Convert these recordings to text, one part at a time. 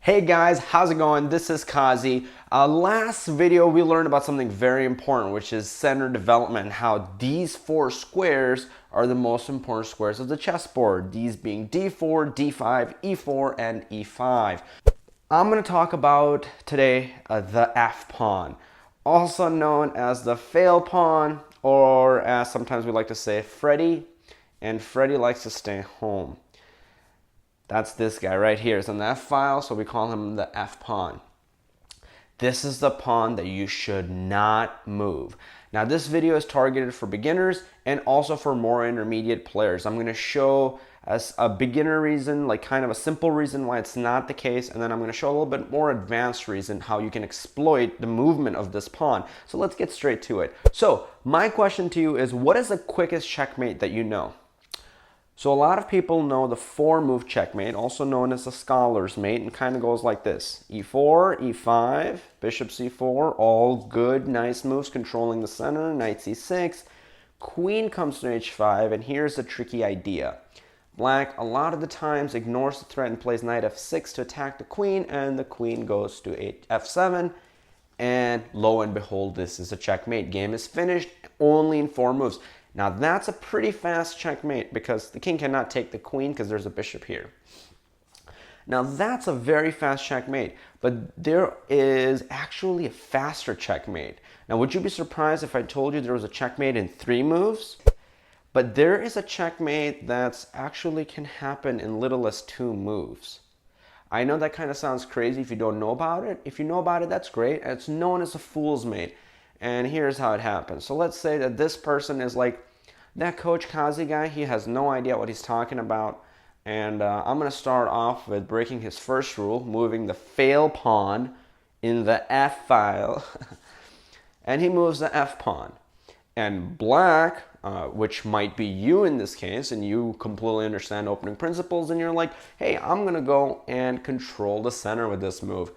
Hey guys, how's it going? This is Qazi. Last video we learned about something very important, which is center development, and how these four squares are the most important squares of the chessboard, these being d4, d5, e4, and e5. I'm going to talk about today the f pawn, also known as the fail pawn, or as sometimes we like to say Freddy, and Freddy likes to stay home. That's this guy right here. It's on the F file, so we call him the F pawn. This is the pawn that you should not move. Now this video is targeted for beginners and also for more intermediate players. I'm going to show as a beginner reason, like kind of a simple reason why it's not the case, and then I'm going to show a little bit more advanced reason how you can exploit the movement of this pawn. So let's get straight to it. So my question to you is, what is the quickest checkmate that you know? So a lot of people know the 4-move checkmate, also known as the scholar's mate, and kind of goes like this. e4, e5, bishop c4, all good, nice moves controlling the center, knight c6, queen comes to h5, and here's the tricky idea. Black, a lot of the times, ignores the threat and plays knight f6 to attack the queen, and the queen goes to f7, and lo and behold, this is a checkmate. Game is finished only in 4 moves. Now that's a pretty fast checkmate because the king cannot take the queen because there's a bishop here. Now that's a very fast checkmate, but there is actually a faster checkmate. Now would you be surprised if I told you there was a checkmate in 3 moves? But there is a checkmate that's actually can happen in little as 2 moves. I know that kind of sounds crazy if you don't know about it. If you know about it, that's great. It's known as a fool's mate. And here's how it happens. So let's say that this person is like that Coach Qazi guy. He has no idea what he's talking about. And I'm going to start off with breaking his first rule, moving the fail pawn in the F file. And he moves the F pawn. And black, which might be you in this case, and you completely understand opening principles, and you're like, hey, I'm going to go and control the center with this move.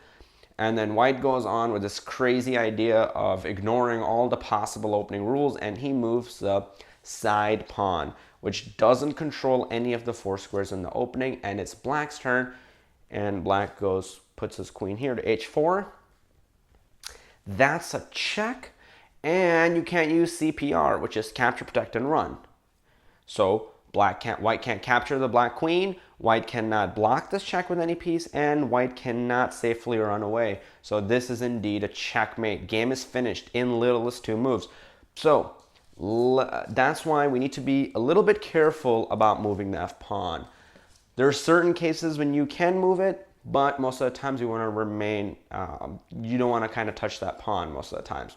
And then white goes on with this crazy idea of ignoring all the possible opening rules, and he moves the side pawn, which doesn't control any of the 4 squares in the opening, and it's black's turn, and black puts his queen here to h4. That's a check, and you can't use CPR, which is capture, protect, and run. So white can't capture the black queen, white cannot block this check with any piece, and white cannot safely run away. So this is indeed a checkmate. Game is finished in little as 2 moves. So that's why we need to be a little bit careful about moving the F pawn. There are certain cases when you can move it, but most of the times you want to remain, you don't want to kind of touch that pawn most of the times.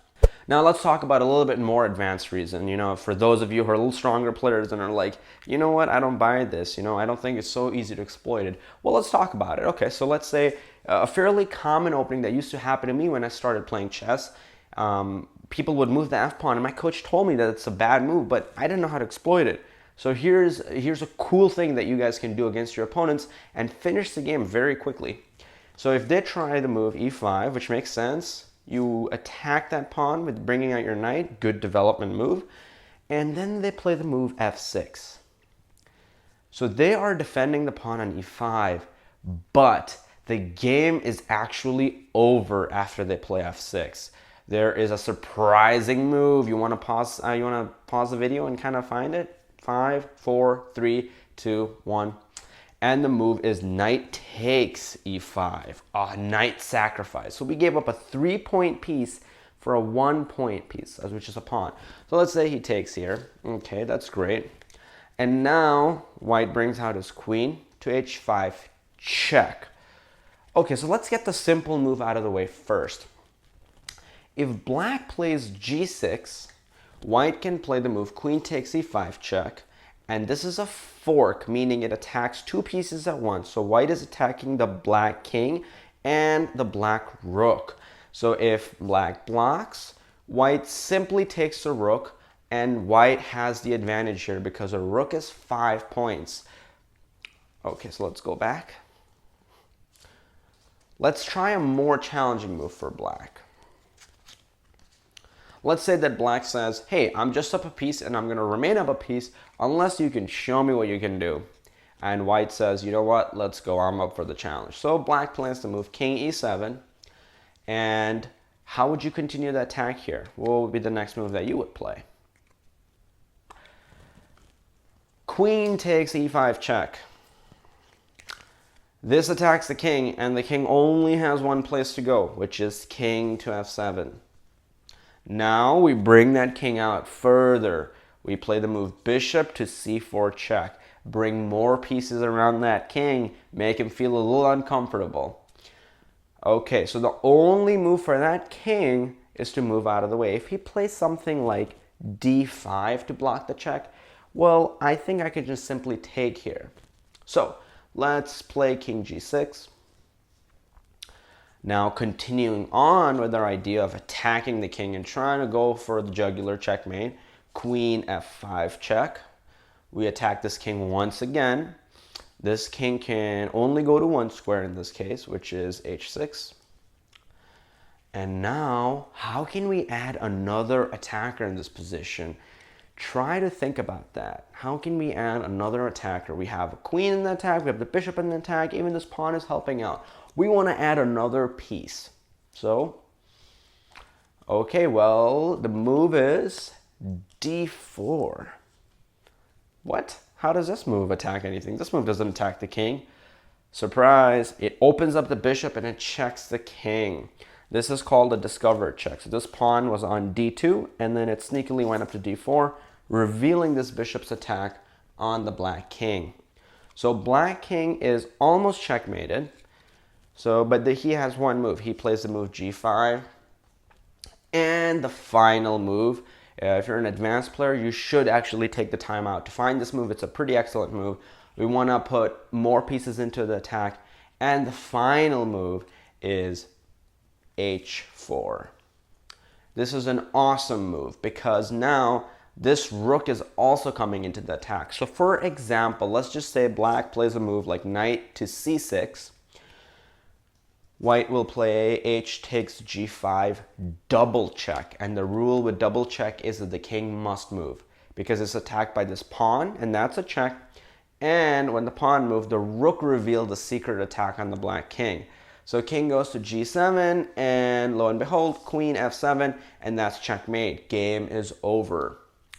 Now let's talk about a little bit more advanced reason, for those of you who are a little stronger players and are like, you know what, I don't buy this, I don't think it's so easy to exploit it. Well, let's talk about it. Okay, so let's say a fairly common opening that used to happen to me when I started playing chess, people would move the F pawn, and my coach told me that it's a bad move, but I didn't know how to exploit it. So here's a cool thing that you guys can do against your opponents and finish the game very quickly. So if they try the move e5, which makes sense, you attack that pawn with bringing out your knight, good development move, and then they play the move f6. So they are defending the pawn on e5, but the game is actually over after they play f6. There is a surprising move. You want to pause the video and kind of find it? 5, 4, 3, 2, 1. And the move is knight takes e5, a knight sacrifice. So we gave up a 3-point piece for a 1-point piece, which is a pawn. So let's say he takes here. Okay, that's great. And now white brings out his queen to h5, check. Okay, so let's get the simple move out of the way first. If black plays g6, white can play the move queen takes e5, check. And this is a fork, meaning it attacks 2 pieces at once. So white is attacking the black king and the black rook. So if black blocks, white simply takes the rook, and white has the advantage here because a rook is 5 points. Okay, so let's go back. Let's try a more challenging move for black. Let's say that black says, hey, I'm just up a piece and I'm going to remain up a piece unless you can show me what you can do. And white says, you know what, let's go, I'm up for the challenge. So black plans to move king e7. And how would you continue the attack here? What would be the next move that you would play? Queen takes e5 check. This attacks the king, and the king only has one place to go, which is king to f7. Now we bring that king out further. We play the move bishop to c4 check. Bring more pieces around that king, make him feel a little uncomfortable. Okay, so the only move for that king is to move out of the way. If he plays something like d5 to block the check, well, I think I could just simply take here. So let's play king g6. Now continuing on with our idea of attacking the king and trying to go for the jugular checkmate, queen f5 check. We attack this king once again. This king can only go to one square in this case, which is h6. And now, how can we add another attacker in this position? Try to think about that. How can we add another attacker? We have a queen in the attack, we have the bishop in the attack, even this pawn is helping out. We want to add another piece. So, okay, well, the move is d4. What? How does this move attack anything? This move doesn't attack the king. Surprise! It opens up the bishop and it checks the king. This is called a discovered check. So this pawn was on d2 and then it sneakily went up to d4, revealing this bishop's attack on the black king. So black king is almost checkmated. But he has one move. He plays the move g5. And the final move, if you're an advanced player, you should actually take the time out to find this move. It's a pretty excellent move. We want to put more pieces into the attack. And the final move is h4. This is an awesome move because now this rook is also coming into the attack. So for example, let's just say black plays a move like knight to c6. White will play h takes g5 double check, and the rule with double check is that the king must move because it's attacked by this pawn, and that's a check. And when the pawn moved, the rook revealed the secret attack on the black king. So king goes to g7, and lo and behold, queen f7, and that's checkmate. Game is over.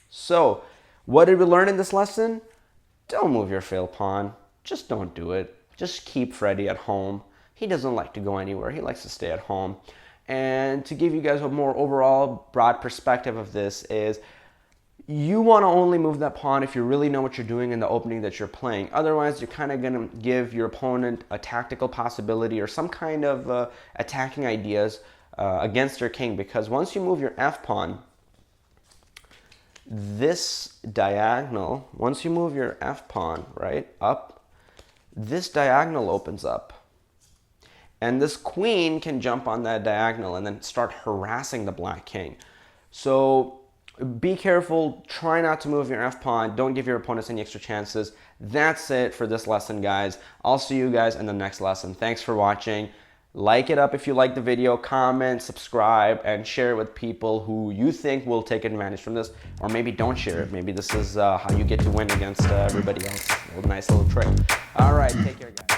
So what did we learn in this lesson? Don't move your failed pawn. Just don't do it. Just keep Freddy at home. He doesn't like to go anywhere. He likes to stay at home. And to give you guys a more overall broad perspective of this is you want to only move that pawn if you really know what you're doing in the opening that you're playing. Otherwise, you're kind of going to give your opponent a tactical possibility or some kind of attacking ideas against your king. Because once you move your f-pawn, this diagonal, once you move your f-pawn, right, up, this diagonal opens up. And this queen can jump on that diagonal and then start harassing the black king. So be careful. Try not to move your f-pawn. Don't give your opponents any extra chances. That's it for this lesson, guys. I'll see you guys in the next lesson. Thanks for watching. Like it up if you like the video. Comment, subscribe, and share it with people who you think will take advantage from this. Or maybe don't share it. Maybe this is how you get to win against everybody else. A nice little trick. All right, take care, guys.